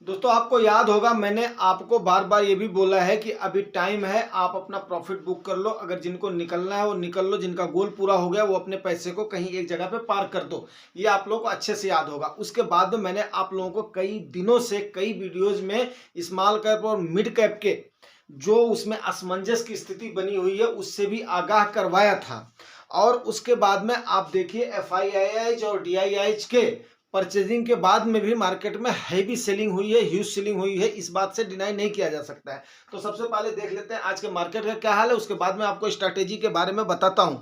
दोस्तों आपको याद होगा मैंने आपको बार बार ये भी बोला है कि अभी टाइम है, आप अपना प्रॉफिट बुक कर लो। अगर जिनको निकलना है वो निकल लो, जिनका गोल पूरा हो गया वो अपने पैसे को कहीं एक जगह पे पार्क कर दो। ये आप लोगों को अच्छे से याद होगा। उसके बाद में मैंने आप लोगों को कई दिनों से कई वीडियोज में स्मॉल कैप और मिड कैप के जो उसमें असमंजस की स्थिति बनी हुई है उससे भी आगाह करवाया था। और उसके बाद में आप देखिए FIIH और DIIH के परचेजिंग के बाद में भी मार्केट में हैवी सेलिंग हुई है, ह्यूज सेलिंग हुई है, इस बात से डिनाई नहीं किया जा सकता है। तो सबसे पहले देख लेते हैं आज के मार्केट का क्या हाल है, उसके बाद में आपको स्ट्रैटेजी के बारे में बताता हूं,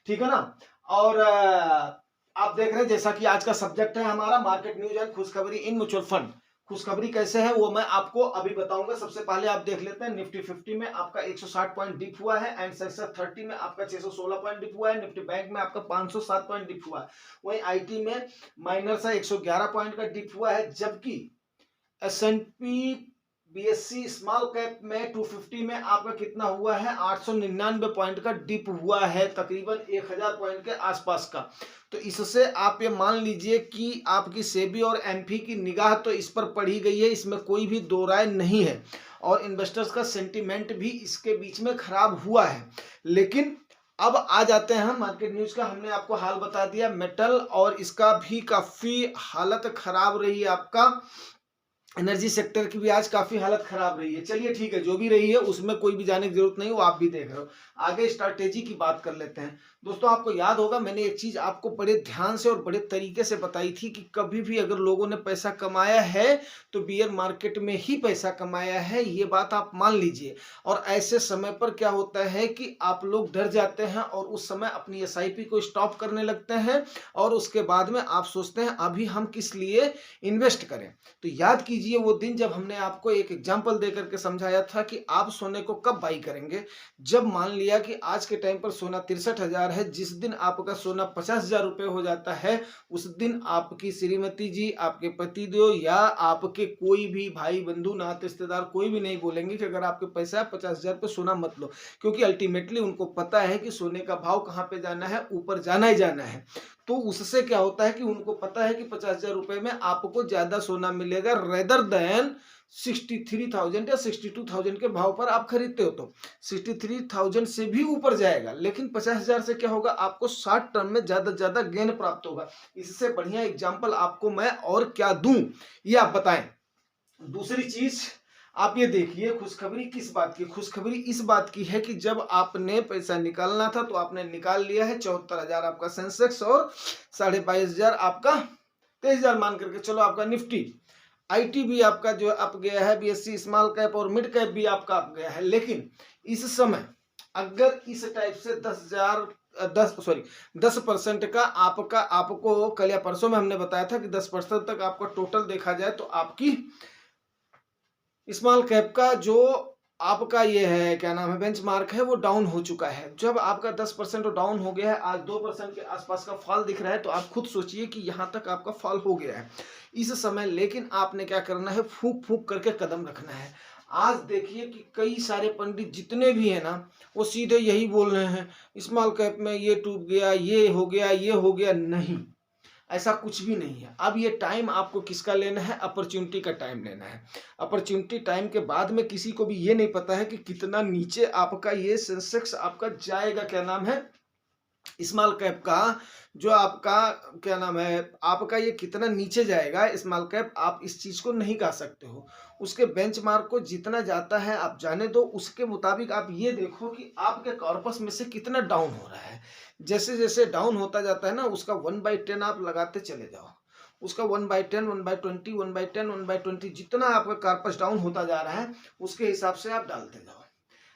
ठीक है ना। और आप देख रहे हैं जैसा कि आज का सब्जेक्ट है हमारा मार्केट न्यूज एंड खुशखबरी इन म्यूचुअल फंड। खुशखबरी कैसे है वो मैं आपको अभी बताऊंगा। सबसे पहले आप देख लेते हैं निफ्टी 50 में आपका 160 पॉइंट डिप हुआ है एंड सेंसेक्स 30 में आपका 616 पॉइंट डिप हुआ है। निफ्टी बैंक में आपका 507 पॉइंट डिप हुआ है। वहीं आईटी में माइनर सा 111 पॉइंट का डिप हुआ है, जबकि S&P BSC स्मॉल कैप में 250 में आपका कितना हुआ है, 899 पॉइंट का डिप हुआ है, तकरीबन 1000 पॉइंट के आसपास का। तो इससे आप ये मान लीजिए कि आपकी सेबी और एमफी की निगाह तो इस पर पड़ी गई है, इसमें कोई भी दो राय नहीं है। और इन्वेस्टर्स का सेंटिमेंट भी इसके बीच में खराब हुआ है। लेकिन अब आ जाते हैं हम मार्केट न्यूज का। हमने आपको हाल बता दिया मेटल और इसका भी काफी हालत खराब रही है। आपका एनर्जी सेक्टर की भी आज काफी हालत खराब रही है। चलिए ठीक है, जो भी रही है उसमें कोई भी जाने की जरूरत नहीं, वो आप भी देख रहे हो। आगे स्ट्रैटेजी की बात कर लेते हैं। दोस्तों आपको याद होगा मैंने एक चीज आपको बड़े ध्यान से और बड़े तरीके से बताई थी कि कभी भी अगर लोगों ने पैसा कमाया है तो बियर मार्केट में ही पैसा कमाया है, ये बात आप मान लीजिए। और ऐसे समय पर क्या होता है कि आप लोग डर जाते हैं और उस समय अपनी SIP को स्टॉप करने लगते हैं और उसके बाद में आप सोचते हैं अभी हम किस लिए इन्वेस्ट करें। तो याद कीजिए वो दिन जब हमने आपको एक एग्जांपल देकर के समझाया था कि आप सोने को कब बाई करेंगे। जब मान लिया कि आज के टाइम पर सोना 63,000 है, जिस दिन आपका सोना 50,000 रुपए हो जाता है उस दिन आपकी श्रीमती जी, आपके पतिदेव या आपके कोई भी भाई बंधु नाते रिश्तेदार कोई भी नहीं बोलेंगे कि अगर आपके पैसा है 50,000 पे सोना मत लो। क्योंकि अल्टीमेटली उनको पता है कि सोने का भाव कहाँ पे जाना है, ऊपर जाना ही जाना है। तो उससे क्या होता है कि उनको पता है कि 50,000 रुपए में आपको ज्यादा सोना मिलेगा रेदर देन 63,000 या 62,000 के भाव पर आप खरीदते हो। तो 63,000 से भी ऊपर जाएगा, लेकिन 50,000 से क्या होगा, आपको शॉर्ट टर्म में ज्यादा से ज्यादा गेन प्राप्त होगा। इससे बढ़िया एग्जाम्पल आपको मैं और क्या दूं, ये आप बताएं। दूसरी चीज आप ये देखिए, खुशखबरी किस बात की, खुशखबरी इस बात की है कि जब आपने पैसा निकालना था तो आपने निकाल लिया है। 74,000 आपका सेंसेक्स और 22,500 आपका 23,000 मान करके चलो आपका निफ्टी। आईटी भी आपका जो अप गया है, BSC स्मॉल कैप और मिड कैप भी आपका अप गया है। लेकिन इस समय अगर इस टाइप से 10% का आपका, आपको कल या परसों में हमने बताया था कि 10% तक आपका टोटल देखा जाए तो आपकी स्मॉल कैप का जो आपका ये है क्या नाम है बेंचमार्क है वो डाउन हो चुका है। जब आपका 10% डाउन हो गया है, आज 2% के आसपास का फॉल दिख रहा है, तो आप खुद सोचिए कि यहाँ तक आपका फॉल हो गया है इस समय। लेकिन आपने क्या करना है, फूक फूक करके कदम रखना है। आज देखिए कि कई सारे पंडित जितने भी हैं ना, वो सीधे यही बोल रहे हैं स्मॉल कैप में ये टूट गया, ये हो गया, ये हो गया। नहीं, ऐसा कुछ भी नहीं है। अब ये टाइम आपको किसका लेना है, अपॉर्चुनिटी का टाइम लेना है। अपॉर्चुनिटी टाइम के बाद में किसी को भी ये नहीं पता है कि कितना नीचे आपका ये सेंसेक्स आपका जाएगा, क्या नाम है स्मॉल कैप का, जो आपका क्या नाम है आपका ये कितना नीचे जाएगा स्मॉल कैप, आप इस चीज को नहीं कह सकते हो। उसके बेंचमार्क को जितना जाता है आप जाने दो, उसके मुताबिक आप ये देखो कि आपके कॉर्पस में से कितना डाउन हो रहा है। जैसे जैसे डाउन होता जाता है ना, उसका 1/10 आप लगाते चले जाओ। उसका 1/10, 1/20, 1/10, 1/20 जितना आपका कॉर्पस डाउन होता जा रहा है उसके हिसाब से आप डालते जाओ।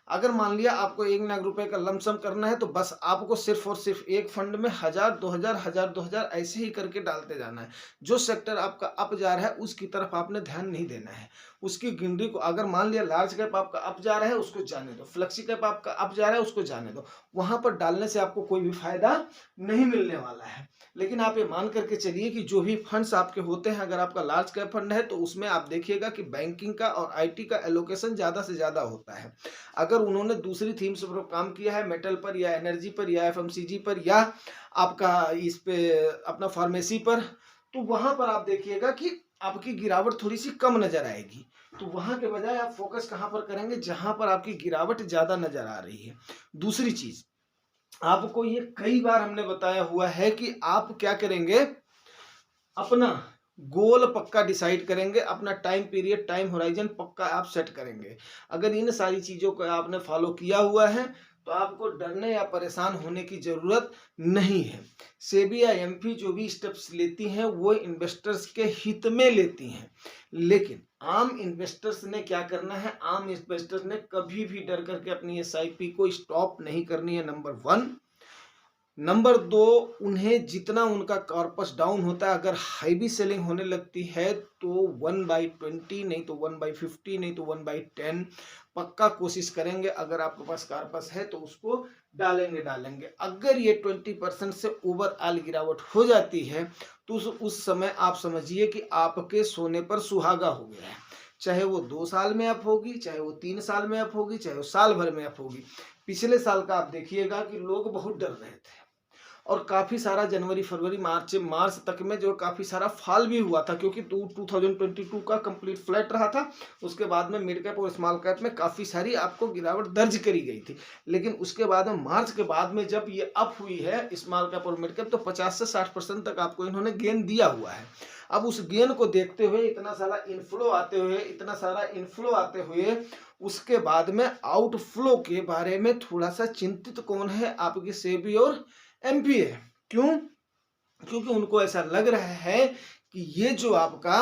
अगर मान लिया आपको 1 लाख रुपए का लमसम करना है तो बस आपको सिर्फ और सिर्फ एक फंड में 1,000, 2,000, 1,000, 2,000 ऐसे ही करके डालते जाना है। जो सेक्टर आपका अप जा रहा है उसकी तरफ आपने ध्यान नहीं देना है। उसकी गिनती को, अगर मान लिया लार्ज कैप आपका अप जा रहा है उसको जाने दो, फ्लेक्सी कैप आपका अप जा रहा है उसको जाने दो। वहां पर डालने से आपको कोई भी फायदा नहीं मिलने वाला है। लेकिन आप ये मान करके चलिए कि जो भी फंड्स आपके होते हैं, अगर आपका लार्ज कैप फंड है तो उसमें आप देखिएगा कि बैंकिंग का और IT का एलोकेशन ज्यादा से ज्यादा होता है। अगर उन्होंने दूसरी थीम्स पर काम किया है, मेटल पर या एनर्जी पर या FMCG पर या आपका इस पे अपना फार्मेसी पर, तो वहां पर आप देखिएगा कि आपकी गिरावट थोड़ी सी कम नजर आएगी। तो वहां के बजाय आप फोकस कहां पर करेंगे, जहां पर आपकी गिरावट ज्यादा नजर आ रही है। दूसरी चीज, आपको ये कई बार हमने बताया हुआ है कि आप क्या करेंगे, अपना गोल पक्का डिसाइड करेंगे, अपना टाइम पीरियड, टाइम होराइजन पक्का आप सेट करेंगे। अगर इन सारी चीजों को आपने फॉलो किया हुआ है तो आपको डरने या परेशान होने की जरूरत नहीं है। सेबी या एमपी जो भी स्टेप्स लेती हैं वो इन्वेस्टर्स के हित में लेती हैं, लेकिन आम इन्वेस्टर्स ने क्या करना है, आम इन्वेस्टर्स ने कभी भी डर करके अपनी एसआईपी को स्टॉप नहीं करनी है, नंबर 1। नंबर 2, उन्हें जितना उनका कॉर्पस डाउन होता है, अगर हाईवी सेलिंग होने लगती है तो 1/20, नहीं तो 1/50, नहीं तो 1/10 पक्का कोशिश करेंगे। अगर आपके पास कॉर्पस है तो उसको डालेंगे। अगर ये 20% से ओवरऑल गिरावट हो जाती है तो उस समय आप समझिए कि आपके सोने पर सुहागा हो गया है। चाहे वो 2 साल में अप होगी, चाहे वो 3 साल में अप होगी, चाहे वो साल भर में अप होगी। पिछले साल का आप देखिएगा कि लोग बहुत डर रहे थे और काफी सारा जनवरी, फरवरी, मार्च तक में जो काफी सारा फॉल भी हुआ था, क्योंकि 2022 का कंप्लीट फ्लैट रहा था। उसके बाद में मिड कैप और स्मॉल कैप में काफी सारी आपको गिरावट दर्ज करी गई थी, लेकिन उसके बाद में मार्च के बाद में जब ये अप हुई है स्मॉल कैप और मिड कैप, तो 50 से 60% तक आपको इन्होंने गेन दिया हुआ है। अब उस गेन को देखते हुए, इतना सारा इनफ्लो आते हुए उसके बाद में आउटफ्लो के बारे में थोड़ा सा चिंतित कौन है, आपकी सेबी और एमपी है। क्यों? क्योंकि उनको ऐसा लग रहा है कि ये जो आपका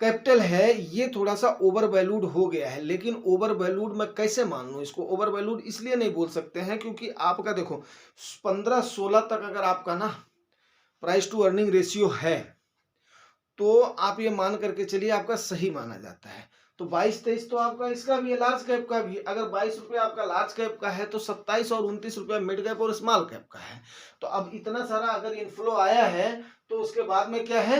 कैपिटल है ये थोड़ा सा ओवर वैल्यूड हो गया है। लेकिन ओवर वैल्यूड मैं कैसे मान लूं इसको? ओवर वैल्यूड इसलिए नहीं बोल सकते हैं क्योंकि आपका देखो 15-16 तक अगर आपका ना प्राइस टू अर्निंग रेशियो है तो आप ये मान करके चलिए आपका सही माना जाता है। तो 22-23 तो आपका इसका भी है, लार्ज कैप का भी। अगर 22 रुपये आपका लार्ज कैप का है तो 27 और 29 रुपये मिड कैप और स्मॉल कैप का है। तो अब इतना सारा अगर इनफ्लो आया है तो उसके बाद में क्या है,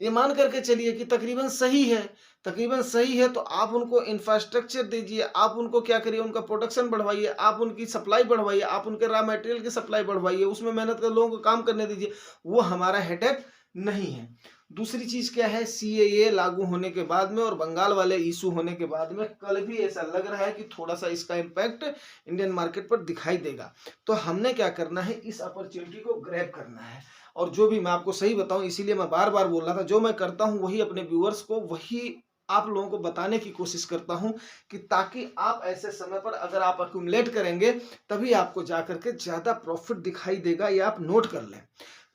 ये मान करके चलिए कि तकरीबन सही है। तकरीबन सही है तो आप उनको इंफ्रास्ट्रक्चर दीजिए, आप उनको क्या करिए, उनका प्रोडक्शन बढ़वाइए, आप उनकी सप्लाई बढ़वाइए, आप उनके रॉ मटेरियल की सप्लाई बढ़वाइए, उसमें मेहनत कर लोगों को काम करने दीजिए। वो हमारा हेडेक नहीं है। दूसरी चीज क्या है, सीएए लागू होने के बाद में और बंगाल वाले इशू होने के बाद में कल भी ऐसा लग रहा है कि थोड़ा सा इसका इम्पैक्ट इंडियन मार्केट पर दिखाई देगा। तो हमने क्या करना है, इस अपॉर्चुनिटी को ग्रैब करना है। और जो भी मैं आपको सही बताऊं, इसीलिए मैं बार बार बोल रहा था, जो मैं करता हूं वही अपने व्यूअर्स को, वही आप लोगों को बताने की कोशिश करता हूं कि ताकि आप ऐसे समय पर अगर आप अक्यूमुलेट करेंगे तभी आपको जाकर के ज्यादा प्रॉफिट दिखाई देगा। या आप नोट कर लें,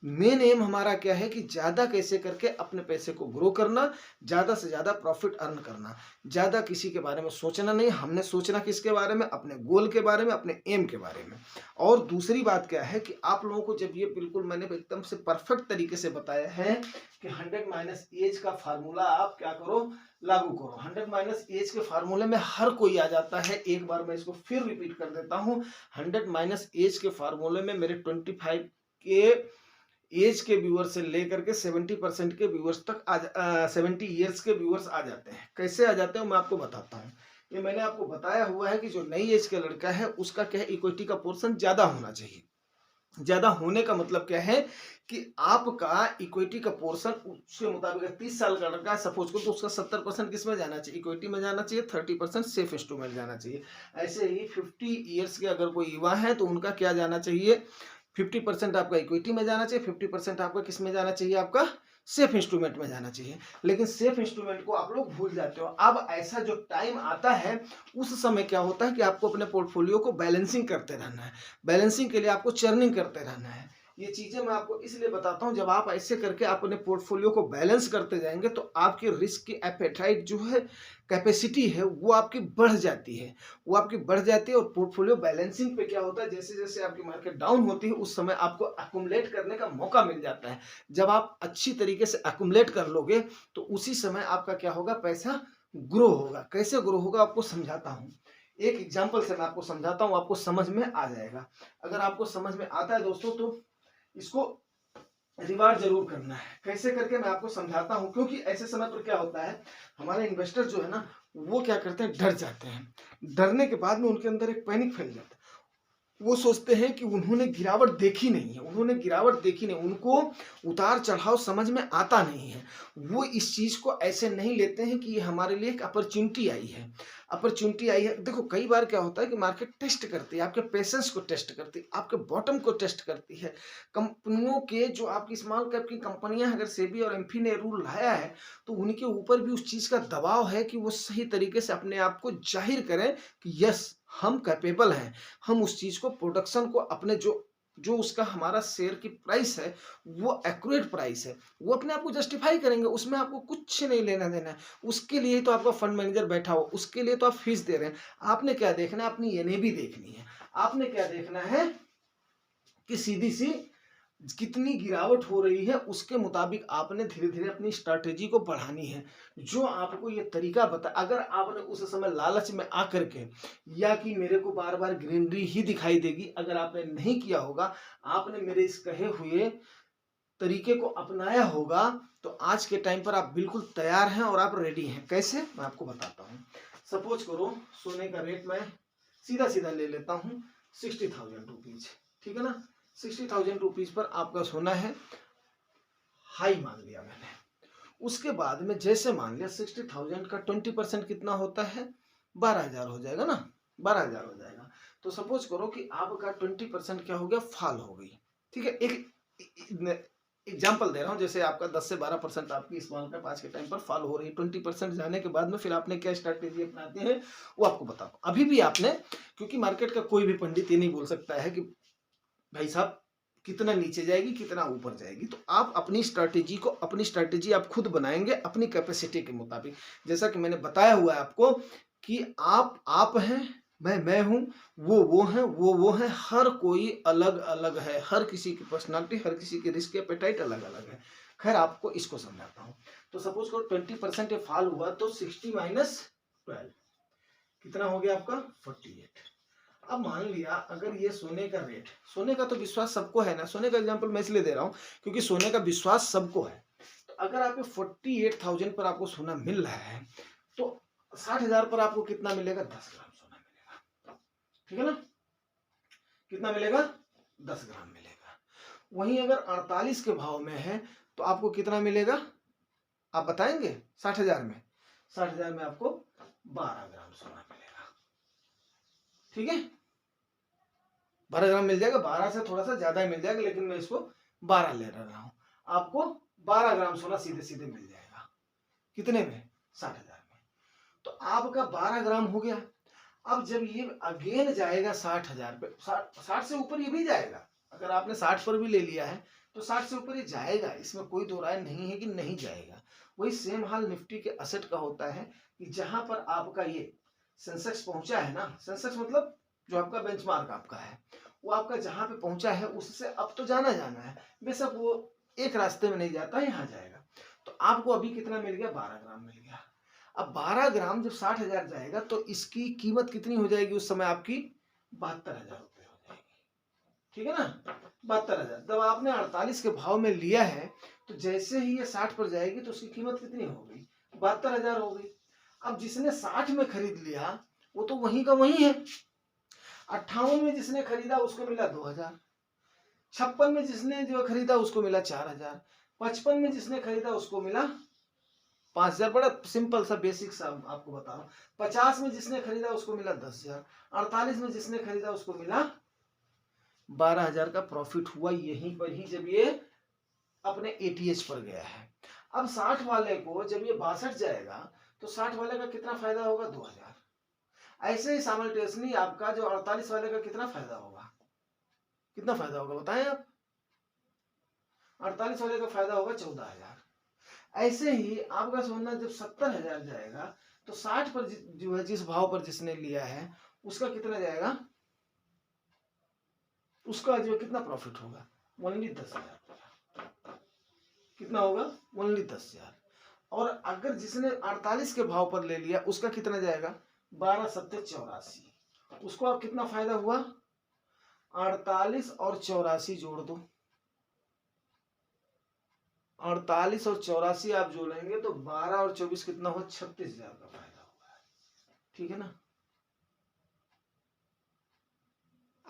मेन एम हमारा क्या है कि ज्यादा कैसे करके अपने पैसे को ग्रो करना, ज्यादा से ज्यादा प्रॉफिट अर्न करना, ज्यादा किसी के बारे में सोचना नहीं। हमने सोचना किसके बारे में, अपने गोल के बारे में, अपने एम के बारे में। और दूसरी बात क्या है कि आप लोगों को जब ये बिल्कुल मैंने एकदम से परफेक्ट तरीके से बताया है कि 100 माइनस एज का फार्मूला आप क्या करो, लागू करो। 100 माइनस एज के फार्मूले में हर कोई आ जाता है। एक बार मैं इसको फिर रिपीट कर देता हूं, 100 माइनस एज के फार्मूले में मेरे 25 के एज के व्यूअर्स से लेकर के 70% के व्यूअर्स तक 70 ईयर्स के व्यूअर्स आ जाते हैं। कैसे आ जाते हैं मैं आपको बताता हूँ। ये मैंने आपको बताया हुआ है कि जो नई एज का लड़का है उसका क्या है, इक्विटी का पोर्शन ज्यादा होना चाहिए। ज्यादा होने का मतलब क्या है कि आपका इक्विटी का पोर्शन उसके मुताबिक 30 साल का लड़का है सपोज को, तो उसका 70% किस में जाना चाहिए, इक्विटी में जाना चाहिए, 30% सेफ इंस्ट्रूमेंट जाना चाहिए। ऐसे ही 50 ईयर्स के अगर कोई युवा है तो उनका क्या जाना चाहिए, 50% आपका इक्विटी में जाना चाहिए, 50% आपका किस में जाना चाहिए, आपका सेफ इंस्ट्रूमेंट में जाना चाहिए। लेकिन सेफ इंस्ट्रूमेंट को आप लोग भूल जाते हो। अब ऐसा जो टाइम आता है उस समय क्या होता है कि आपको अपने पोर्टफोलियो को बैलेंसिंग करते रहना है। बैलेंसिंग के लिए आपको चर्निंग करते रहना है। ये चीजें मैं आपको इसलिए बताता हूं, जब आप ऐसे करके अपने पोर्टफोलियो को बैलेंस करते जाएंगे तो आपके रिस्क की एपेटाइट जो है, कैपेसिटी है, वो आपकी बढ़ जाती है। और पोर्टफोलियो बैलेंसिंग पे क्या होता है, जैसे जैसे आपकी मार्केट डाउन होती है उस समय आपको अकुमुलेट करने का मौका मिल जाता है। जब आप अच्छी तरीके से अकुमुलेट कर लोगे तो उसी समय आपका क्या होगा, पैसा ग्रो होगा। कैसे ग्रो होगा आपको समझाता हूँ, एक एग्जाम्पल से मैं आपको समझाता हूँ, आपको समझ में आ जाएगा। अगर आपको समझ में आता है दोस्तों तो इसको रिवार्ड जरूर करना है। कैसे करके मैं आपको समझाता हूं, क्योंकि ऐसे समय पर क्या होता है, हमारे इन्वेस्टर जो है ना वो क्या करते हैं, डर जाते हैं। डरने के बाद में उनके अंदर एक पैनिक फैल जाता है। वो सोचते हैं कि उन्होंने गिरावट देखी नहीं है, उन्होंने गिरावट देखी नहीं, उनको उतार चढ़ाव समझ में आता नहीं है। वो इस चीज़ को ऐसे नहीं लेते हैं कि ये हमारे लिए एक अपॉर्चुनिटी आई है, अपॉर्चुनिटी आई है। देखो कई बार क्या होता है कि मार्केट टेस्ट करती है, आपके पेशेंस को टेस्ट करती है, आपके बॉटम को टेस्ट करती है। कंपनियों के जो आपकी स्मॉल कैप की कंपनियां, अगर सेबी और एमफी ने रूल लाया है तो उनके ऊपर भी उस चीज़ का दबाव है कि वो सही तरीके से अपने आप को जाहिर करें कि यस हम कैपेबल हैं, हम उस चीज़ को प्रोडक्शन को अपने जो जो उसका हमारा शेयर की प्राइस है वो एक्यूरेट प्राइस है, वो अपने आप को जस्टिफाई करेंगे, उसमें आपको कुछ नहीं लेना देना है। उसके लिए ही तो आपका फंड मैनेजर बैठा हो, उसके लिए तो आप फीस दे रहे हैं। आपने क्या देखना है, अपनी एनएवी देखनी है। आपने क्या देखना है कि सीधी सी कितनी गिरावट हो रही है, उसके मुताबिक आपने धीरे धीरे अपनी स्ट्रैटेजी को बढ़ानी है। जो आपको ये तरीका बता, अगर आपने उस समय लालच में आकर के या कि मेरे को बार बार ग्रीनरी ही दिखाई देगी, अगर आपने नहीं किया होगा, आपने मेरे इस कहे हुए तरीके को अपनाया होगा, तो आज के टाइम पर आप बिल्कुल तैयार हैं और आप रेडी हैं। कैसे, मैं आपको बताता हूँ। सपोज करो सोने का रेट मैं सीधा सीधा ले लेता हूँ 60,000 रुपीज, ठीक है ना। 60,000 रुपीज पर आपका सोना है, हाई मान लिया मैंने। उसके बाद में जैसे मान लिया 60,000 का 20% कितना होता है, 12,000 हो जाएगा ना, 12,000 हो जाएगा। तो सपोज करो कि आपका 20% क्या हो गया, फॉल हो गई, ठीक है। एक एग्जाम्पल दे रहा हूँ, जैसे आपका 10 से 12% आपकी स्मॉल कैप आज के टाइम पर फॉल हो रही है। 20% जाने के बाद में फिर आपने क्या स्ट्रैटेजी अपनाते हैं वो आपको बताओ। अभी भी आपने, क्योंकि मार्केट का कोई भी पंडित ये नहीं बोल सकता है कि भाई साहब कितना नीचे जाएगी कितना ऊपर जाएगी, तो आप अपनी स्ट्रैटेजी आप खुद बनाएंगे अपनी कैपेसिटी के मुताबिक। जैसा कि मैंने बताया हुआ है आपको कि आप हैं, मैं हूं, वो हैं, वो हैं, हर कोई अलग अलग है, हर किसी की पर्सनालिटी, हर किसी की रिस्क एपेटाइट अलग अलग है। खैर आपको इसको समझाता हूँ। तो सपोज करो 20% फॉल हुआ, तो 60 माइनस 12 कितना हो गया आपका, 48। अब मान लिया अगर ये सोने का रेट, सोने का तो विश्वास सबको है ना, सोने का एग्जांपल मैं इसलिए दे रहा हूं क्योंकि सोने का विश्वास सबको है। तो अगर आपको 48,000 पर आपको सोना मिल रहा है, तो 60,000 पर आपको कितना मिलेगा, 10 ग्राम सोना मिलेगा, ठीक है ना। कितना मिलेगा, 10 ग्राम मिलेगा। वहीं अगर 48 के भाव में है तो आपको कितना मिलेगा, आप बताएंगे। 60,000 में, 60,000 में आपको 12 ग्राम सोना मिलेगा, ठीक है। 12 ग्राम मिल जाएगा, 12 से थोड़ा सा ज्यादा ही मिल जाएगा, लेकिन मैं इसको 12 ले रहा हूं। आपको 12 ग्राम सोना सीधे सीधे मिल जाएगा, कितने में, 60,000 में। तो आपका 12 ग्राम हो गया। अब जब ये अगेन जाएगा 60,000 पे, 60 से ऊपर ये भी जाएगा। अगर आपने 60 पर भी ले लिया है तो 60 से ऊपर ये जाएगा, इसमें कोई दो राय नहीं है कि नहीं जाएगा। वही सेम हाल निफ्टी के असेट का होता है कि जहां पर आपका ये सेंसेक्स पहुंचा है ना, सेंसेक्स मतलब जो आपका बेंचमार्क आपका है, वो आपका जहां पे पहुंचा है उससे अब तो जाना है, बेशक वो एक रास्ते में नहीं जाता, यहाँ जाएगा। तो आपको अभी कितना मिल गया, 12 ग्राम मिल गया। अब 12 ग्राम जब 60,000 जाएगा तो इसकी कीमत कितनी हो जाएगी उस समय, आपकी 72,000 रुपये हो जाएगी, ठीक है ना। 72,000 जब आपने 48 के भाव में लिया है, तो जैसे ही ये 60 पर जाएगी तो उसकी कीमत कितनी हो गई, 72,000 हो गई। अब जिसने 60 में खरीद लिया वो तो वहीं का वहीं है। 58 में जिसने खरीदा उसको मिला 2,000, 56 में जिसने जो खरीदा उसको मिला 4,000, 55 में जिसने खरीदा उसको मिला 5,000। बड़ा सिंपल सा बेसिक सा आपको बता रहा हूँ। 50 में जिसने खरीदा उसको मिला 10,000, 48 में जिसने खरीदा उसको मिला 12,000 का प्रॉफिट हुआ यहीं पर ही, जब ये अपने एटीएच पर गया है। अब 60 वाले को जब ये 62 जाएगा तो 60 वाले का कितना फायदा होगा, 2,000। ऐसे ही साइमल्टेनियसली आपका जो 48 वाले का कितना फायदा होगा, कितना फायदा होगा बताएं आप। 48 वाले का फायदा होगा 14,000। ऐसे ही आपका सोना जब 70,000 जाएगा तो 60 पर जो है जिस भाव पर जिसने लिया है उसका कितना जाएगा, उसका जो कितना प्रॉफिट होगा, ओनली 10,000। कितना होगा, ओनली 10,000। और अगर जिसने 48 के भाव पर ले लिया उसका कितना जाएगा, 12 सत्ते 84। उसको आप कितना फायदा हुआ, 48 और 84 जोड़ दो, 48 और 84 आप जोड़ेंगे तो 12 और 24 कितना हो, 36,000 का फायदा हुआ है, ठीक है ना।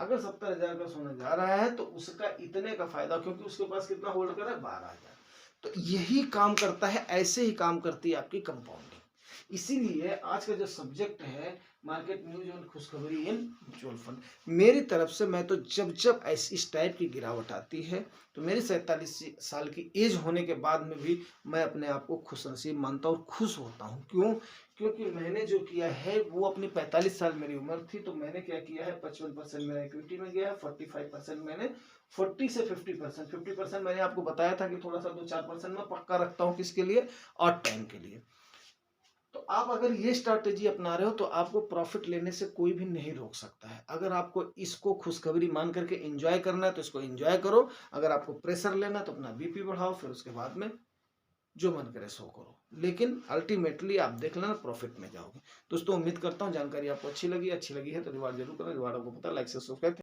अगर 70,000 का सोना जा रहा है तो उसका इतने का फायदा, क्योंकि उसके पास कितना होल्ड करा है, 12,000। तो यही काम करता है, ऐसे ही काम करती है आपकी कंपाउंडिंग। इसीलिए आज का जो सब्जेक्ट है मार्केट न्यूज और खुशखबरी इन म्यूचुअल फंड, मेरी तरफ से मैं तो जब जब ऐसी इस टाइप की गिरावट आती है तो मेरी 47 साल की एज होने के बाद में भी मैं अपने आप को खुशनसीब मानता हूँ और खुश होता हूँ। क्यों? क्योंकि मैंने जो किया है वो अपनी 45 साल मेरी उम्र थी तो मैंने क्या किया है, 55% मेरा इक्विटी में गया है, 45% मैंने 40 से 50%, 50% मैंने आपको बताया था कि थोड़ा सा 2-4% मैं पक्का रखता हूँ, किसके लिए, और टाइम के लिए। तो आप अगर ये स्ट्रैटेजी अपना रहे हो तो आपको प्रॉफिट लेने से कोई भी नहीं रोक सकता है। अगर आपको इसको खुशखबरी मान करके एंजॉय करना है तो इसको एंजॉय करो, अगर आपको प्रेशर लेना है तो अपना बीपी बढ़ाओ, फिर उसके बाद में जो मन करे सो करो, लेकिन अल्टीमेटली आप देख लेना प्रॉफिट में जाओगे। दोस्तों उम्मीद करता हूँ जानकारी आपको अच्छी लगी है तो रिवार्ड जरूर करें, रिवार्ड आपको पता है, लाइक से सब्सक्राइब।